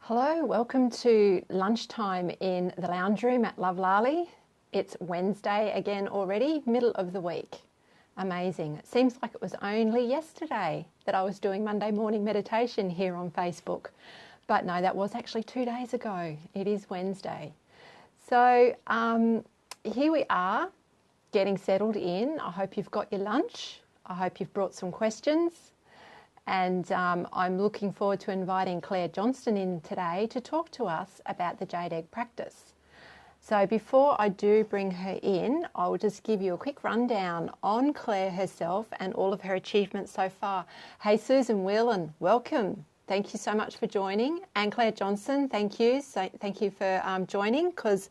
Hello, welcome to lunchtime in the lounge room at Love Lali. It's Wednesday again already, middle of the week. Amazing. It seems like it was only yesterday that I was doing Monday morning meditation here on Facebook. But no, that was actually 2 days ago. It is Wednesday. So here we are, getting settled in. I hope you've got your lunch. I hope you've brought some questions. And I'm looking forward to inviting Claire Johnston in today to talk to us about the Jade Egg Practice. So before I do bring her in, I'll just give you a quick rundown on Claire herself and all of her achievements so far. Hey, Susan Whelan, welcome. Thank you so much for joining. And Claire Johnston, thank you. So thank you for joining, because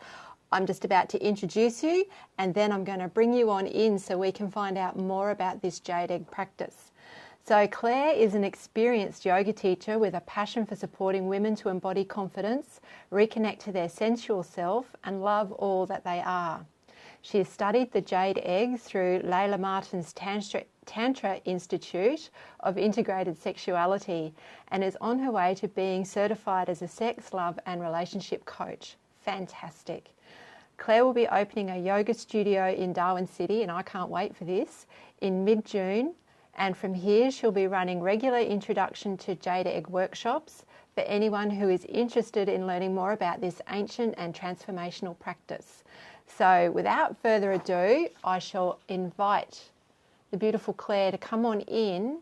I'm just about to introduce you and then I'm going to bring you on in so we can find out more about this Jade Egg Practice. So Claire is an experienced yoga teacher with a passion for supporting women to embody confidence, reconnect to their sensual self and love all that they are. She has studied the Jade Egg through Layla Martin's Tantra Institute of Integrated Sexuality and is on her way to being certified as a sex, love and relationship coach. Fantastic. Claire will be opening a yoga studio in Darwin City, and I can't wait for this, in mid-June. And from here, she'll be running regular introduction to Jade Egg workshops for anyone who is interested in learning more about this ancient and transformational practice. So without further ado, I shall invite the beautiful Claire to come on in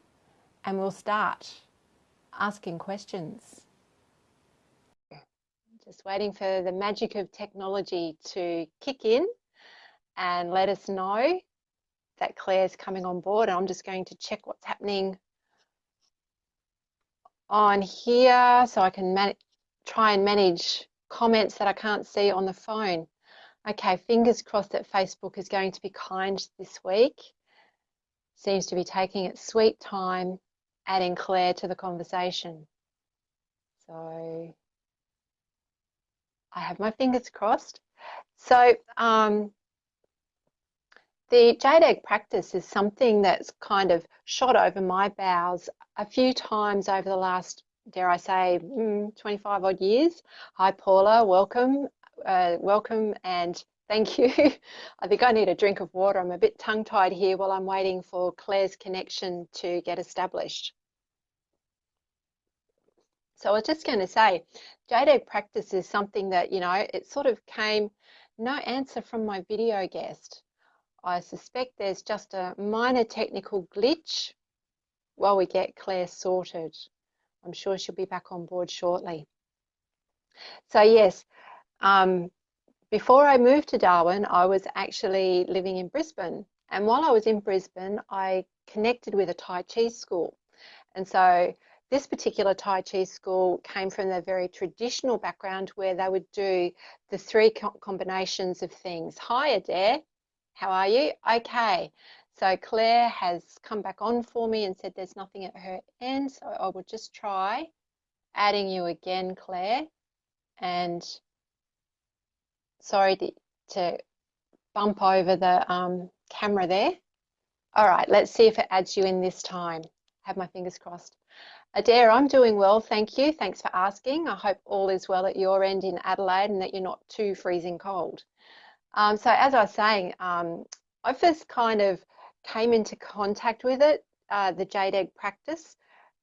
and we'll start asking questions. Just waiting for the magic of technology to kick in and let us know that Claire's coming on board. And I'm just going to check what's happening on here so I can try and manage comments that I can't see on the phone. Okay, fingers crossed that Facebook is going to be kind this week. Seems to be taking its sweet time adding Claire to the conversation. So I have my fingers crossed. So the Jade Egg Practice is something that's kind of shot over my bows a few times over the last, dare I say, 25 odd years. Hi Paula, welcome, and thank you. I think I need a drink of water. I'm a bit tongue-tied here while I'm waiting for Claire's connection to get established. So I was just going to say, Jade Egg Practice is something that, you know, it sort of came, no answer from my video guest. I suspect there's just a minor technical glitch while we get Claire sorted. I'm sure she'll be back on board shortly. So yes, before I moved to Darwin, I was actually living in Brisbane. And while I was in Brisbane, I connected with a Tai Chi school. And so this particular Tai Chi school came from a very traditional background where they would do the three combinations of things. Hi, Adair. How are you? Okay, so Claire has come back on for me and said there's nothing at her end, so I will just try adding you again, Claire. And sorry to bump over the camera there. All right, let's see if it adds you in this time. Have my fingers crossed. Adair, I'm doing well, thank you. Thanks for asking. I hope all is well at your end in Adelaide and that you're not too freezing cold. So as I was saying, I first kind of came into contact with it, the Jade Egg Practice,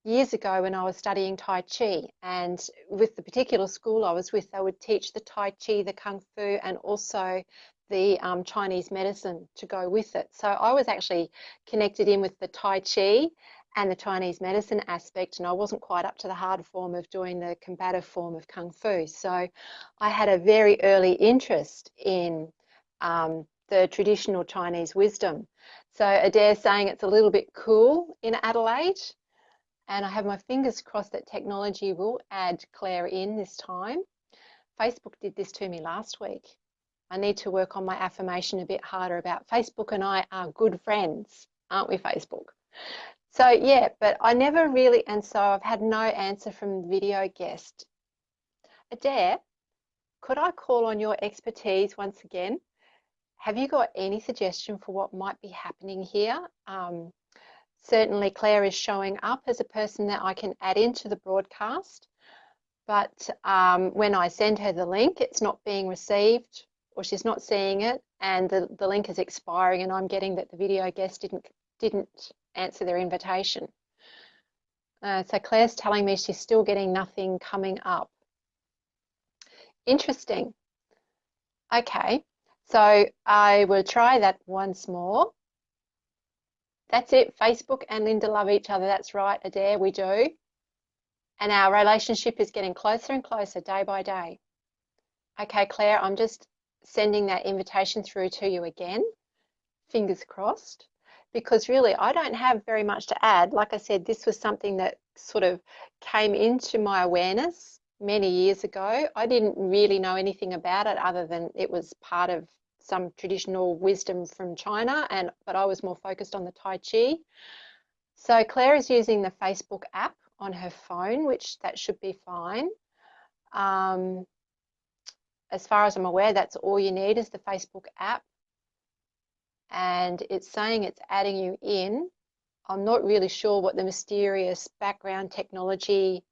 years ago when I was studying Tai Chi. And with the particular school I was with, they would teach the Tai Chi, the Kung Fu, and also the Chinese medicine to go with it. So I was actually connected in with the Tai Chi and the Chinese medicine aspect, and I wasn't quite up to the harder form of doing the combative form of Kung Fu. So I had a very early interest in the traditional Chinese wisdom. So Adair's saying it's a little bit cool in Adelaide, and I have my fingers crossed that technology will add Claire in this time. Facebook did this to me last week. I need to work on my affirmation a bit harder about Facebook and I are good friends, aren't we, Facebook? So yeah, but I never really, and so I've had no answer from the video guest. Adair, could I call on your expertise once again? Have you got any suggestion for what might be happening here? Certainly Claire is showing up as a person that I can add into the broadcast. but when I send her the link, it's not being received, or she's not seeing it, and the link is expiring, and I'm getting that the video guest didn't answer their invitation. So Claire's telling me she's still getting nothing coming up. Interesting. Okay, so I will try that once more. That's it. Facebook and Linda love each other. That's right, Adair, we do. And our relationship is getting closer and closer day by day. Okay, Claire, I'm just sending that invitation through to you again. Fingers crossed. Because really, I don't have very much to add. Like I said, this was something that sort of came into my awareness many years ago. I didn't really know anything about it other than it was part of some traditional wisdom from China, but I was more focused on the Tai Chi. So Claire is using the Facebook app on her phone, which that should be fine. As far as I'm aware, that's all you need is the Facebook app. And it's saying it's adding you in. I'm not really sure what the mysterious background technology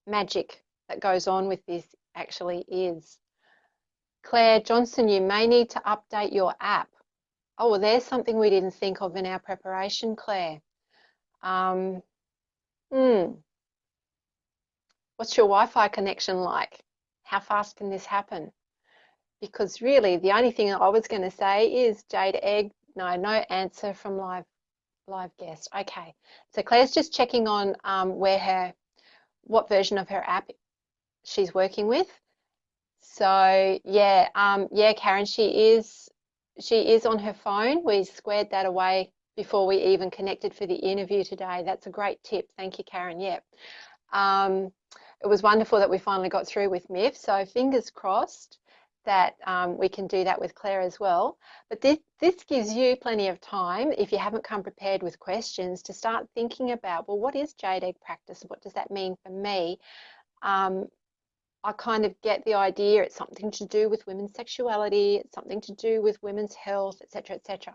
magic that goes on with this actually is. Claire Johnston, you may need to update your app. Oh, well, there's something we didn't think of in our preparation, Claire. What's your Wi-Fi connection like? How fast can this happen? Because really, the only thing I was going to say is Jade Egg. No answer from live guest. Okay, so Claire's just checking on what version of her app she's working with. So yeah, Karen, she is on her phone. We squared that away before we even connected for the interview today. That's a great tip. Thank you, Karen. Yeah. It was wonderful that we finally got through with MIF. So fingers crossed that we can do that with Claire as well. But this gives you plenty of time, if you haven't come prepared with questions, to start thinking about, well, what is Jade Egg Practice? What does that mean for me? I kind of get the idea it's something to do with women's sexuality, it's something to do with women's health, etc., etc.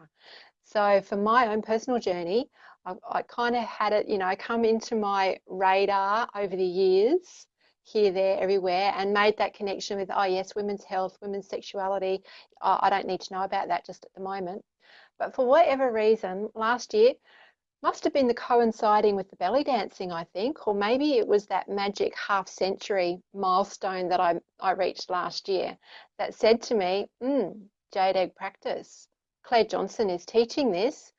So for my own personal journey, I kind of had it, come into my radar over the years, here, there, everywhere, and made that connection with, oh yes, women's health, women's sexuality. I don't need to know about that just at the moment. But for whatever reason, last year, must have been the coinciding with the belly dancing, I think, or maybe it was that magic half-century milestone that I reached last year that said to me, Jade Egg Practice. Claire Johnston is teaching this.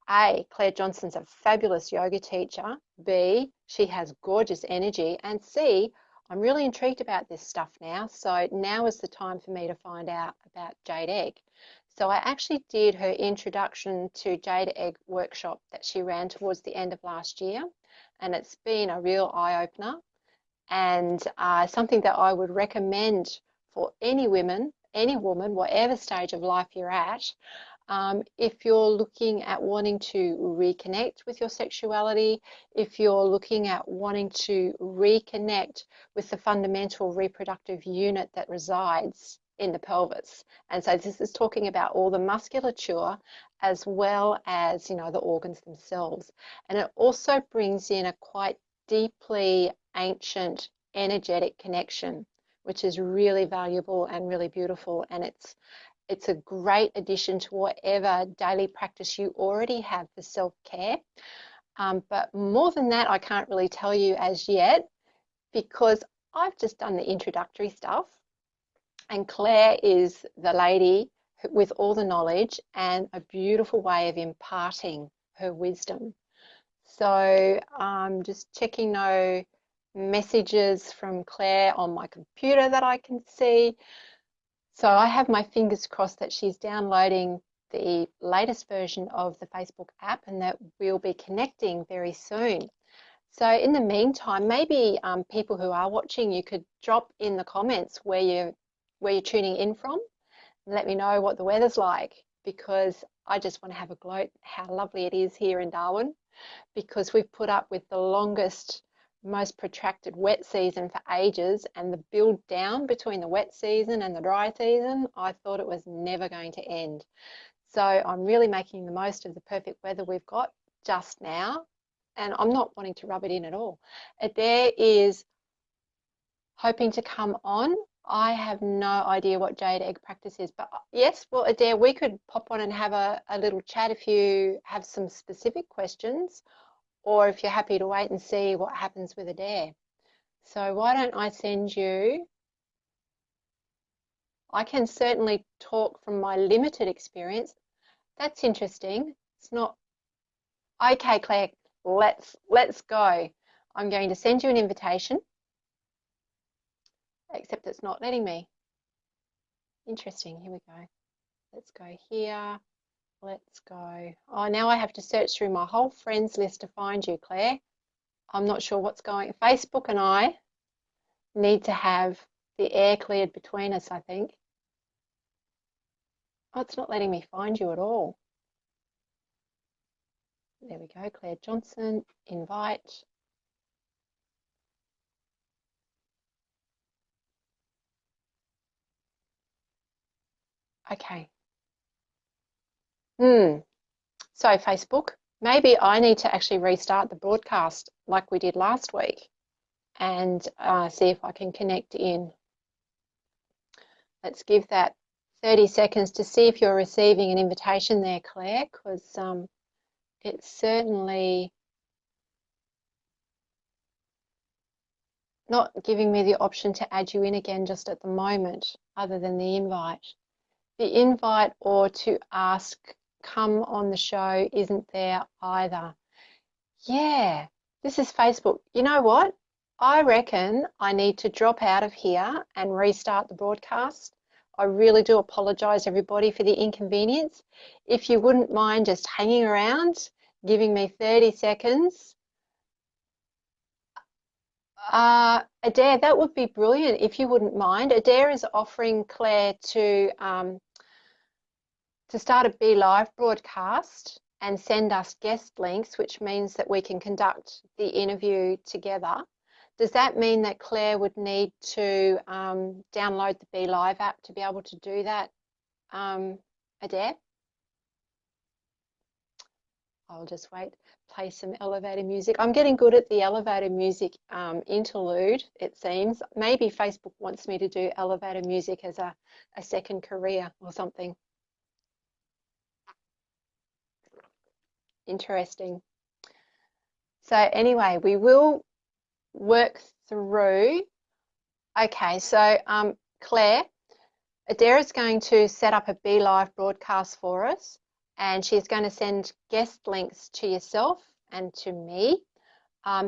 A, Claire Johnston's a fabulous yoga teacher. B, she has gorgeous energy. And C, I'm really intrigued about this stuff now. So now is the time for me to find out about Jade Egg. So I actually did her introduction to Jade Egg workshop that she ran towards the end of last year. And it's been a real eye-opener and something that I would recommend for any woman, whatever stage of life you're at. If you're looking at wanting to reconnect with your sexuality, if you're looking at wanting to reconnect with the fundamental reproductive unit that resides in the pelvis. And so this is talking about all the musculature as well as, the organs themselves. And it also brings in a quite deeply ancient energetic connection, which is really valuable and really beautiful. And it's a great addition to whatever daily practice you already have for self-care. But more than that, I can't really tell you as yet because I've just done the introductory stuff. And Claire is the lady with all the knowledge and a beautiful way of imparting her wisdom. So I'm just checking no messages from Claire on my computer that I can see. So I have my fingers crossed that she's downloading the latest version of the Facebook app and that we'll be connecting very soon. So in the meantime, maybe people who are watching, you could drop in the comments where you're tuning in from and let me know what the weather's like, because I just want to have a gloat how lovely it is here in Darwin, because we've put up with the longest, most protracted wet season for ages, and the build down between the wet season and the dry season, I thought it was never going to end. So I'm really making the most of the perfect weather we've got just now, and I'm not wanting to rub it in at all. There is hoping to come on. I have no idea what Jade Egg Practice is, but yes, well, Adair, we could pop on and have a little chat if you have some specific questions, or if you're happy to wait and see what happens with Adair. So why don't I send you? I can certainly talk from my limited experience. That's interesting. It's not okay, Claire. Let's go. I'm going to send you an invitation, except it's not letting me. Interesting. Here we go. Let's go here. Let's go. Oh, now I have to search through my whole friends list to find you, Claire. I'm not sure what's going. Facebook and I need to have the air cleared between us, I think. Oh, it's not letting me find you at all. There we go, Claire Johnston, invite. Okay. So Facebook, maybe I need to actually restart the broadcast like we did last week and see if I can connect in. Let's give that 30 seconds to see if you're receiving an invitation there, Claire, because it's certainly not giving me the option to add you in again just at the moment, other than the invite. The invite or to ask, come on the show, isn't there either. Yeah, this is Facebook. You know what? I reckon I need to drop out of here and restart the broadcast. I really do apologise, everybody, for the inconvenience. If you wouldn't mind just hanging around, giving me 30 seconds. Adair, that would be brilliant if you wouldn't mind. Adair is offering Claire to start a Be Live broadcast and send us guest links, which means that we can conduct the interview together. Does that mean that Claire would need to download the Be Live app to be able to do that, Adair? I'll just wait, play some elevator music. I'm getting good at the elevator music interlude, it seems. Maybe Facebook wants me to do elevator music as a second career or something. Interesting. So anyway, we will work through. Okay, so Claire, Adair is going to set up a Be Live broadcast for us, and she's going to send guest links to yourself and to me.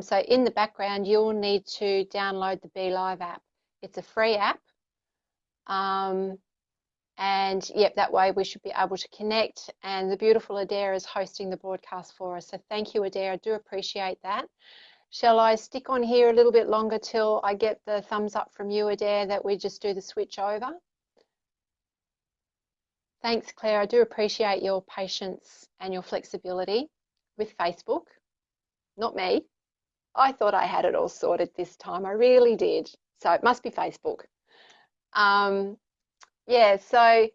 So in the background, you'll need to download the Be Live app. It's a free app. And yep, that way we should be able to connect, and the beautiful Adair is hosting the broadcast for us. So thank you, Adair. I do appreciate that. Shall I stick on here a little bit longer till I get the thumbs up from you, Adair, that we just do the switch over? Thanks, Claire. I do appreciate your patience and your flexibility with Facebook. Not me. I thought I had it all sorted this time. I really did. So it must be Facebook. Yeah, so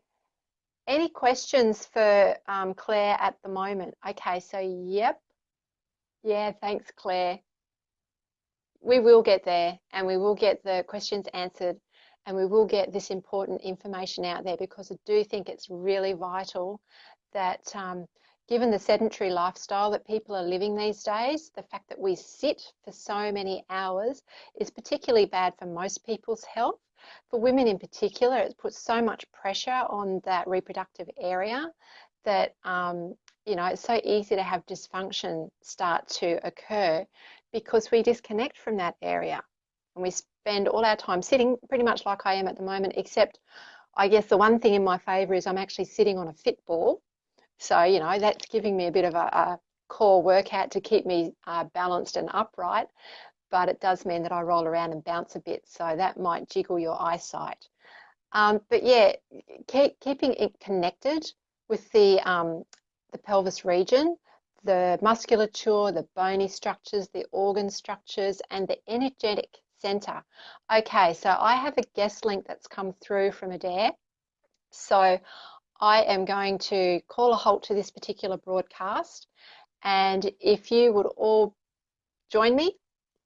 any questions for Claire at the moment? Okay, so yep. Yeah, thanks, Claire. We will get there, and we will get the questions answered, and we will get this important information out there, because I do think it's really vital that given the sedentary lifestyle that people are living these days, the fact that we sit for so many hours is particularly bad for most people's health. For women in particular, it puts so much pressure on that reproductive area that, you know, it's so easy to have dysfunction start to occur because we disconnect from that area and we spend all our time sitting, pretty much like I am at the moment, except I guess the one thing in my favour is I'm actually sitting on a fit ball. So, you know, that's giving me a bit of a core workout to keep me balanced and upright. But it does mean that I roll around and bounce a bit, so that might jiggle your eyesight. But yeah, keeping it connected with the pelvis region, the musculature, the bony structures, the organ structures, and the energetic center. Okay, so I have a guest link that's come through from Adair. So I am going to call a halt to this particular broadcast, and if you would all join me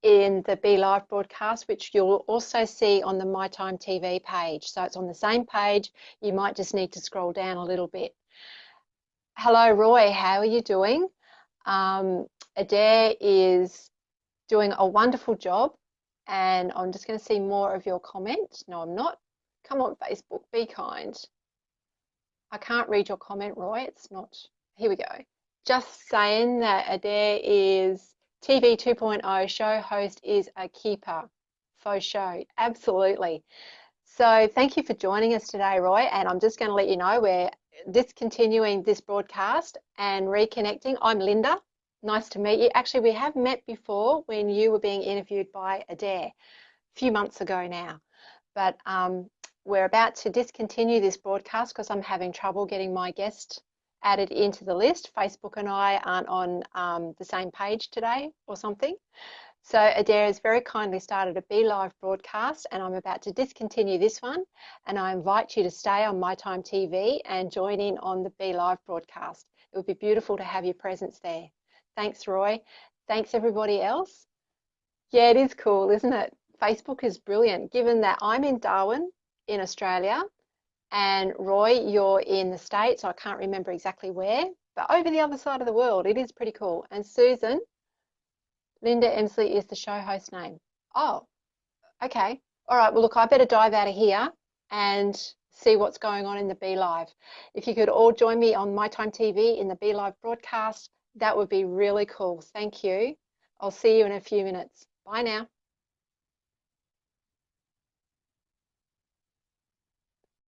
in the Be Live broadcast, which you'll also see on the My Time TV page. So it's on the same page. You might just need to scroll down a little bit. Hello, Roy. How are you doing? Adair is doing a wonderful job, and I'm just going to see more of your comment. No, I'm not. Come on, Facebook, be kind. I can't read your comment, Roy. It's not. Here we go. Just saying that Adair is TV 2.0 show host, is a keeper. Faux show. Absolutely. So thank you for joining us today, Roy. And I'm just going to let you know we're discontinuing this broadcast and reconnecting. I'm Linda. Nice to meet you. Actually, we have met before when you were being interviewed by Adair a few months ago now. But we're about to discontinue this broadcast because I'm having trouble getting my guest added into the list. Facebook and I aren't on the same page today or something. So Adair has very kindly started a Be Live broadcast, and I'm about to discontinue this one, and I invite you to stay on My Time TV and join in on the Be Live broadcast. It would be beautiful to have your presence there. Thanks, Roy. Thanks, everybody else. Yeah, it is cool, isn't it? Facebook is brilliant, given that I'm in Darwin in Australia, and Roy, you're in the States. I can't remember exactly where, but over the other side of the world. It is pretty cool. And Susan, Linda Emsley is the show host name. Oh, okay. All right. Well, look, I better dive out of here and see what's going on in the Be Live. If you could all join me on My Time TV in the Be Live broadcast, that would be really cool. Thank you. I'll see you in a few minutes. Bye now.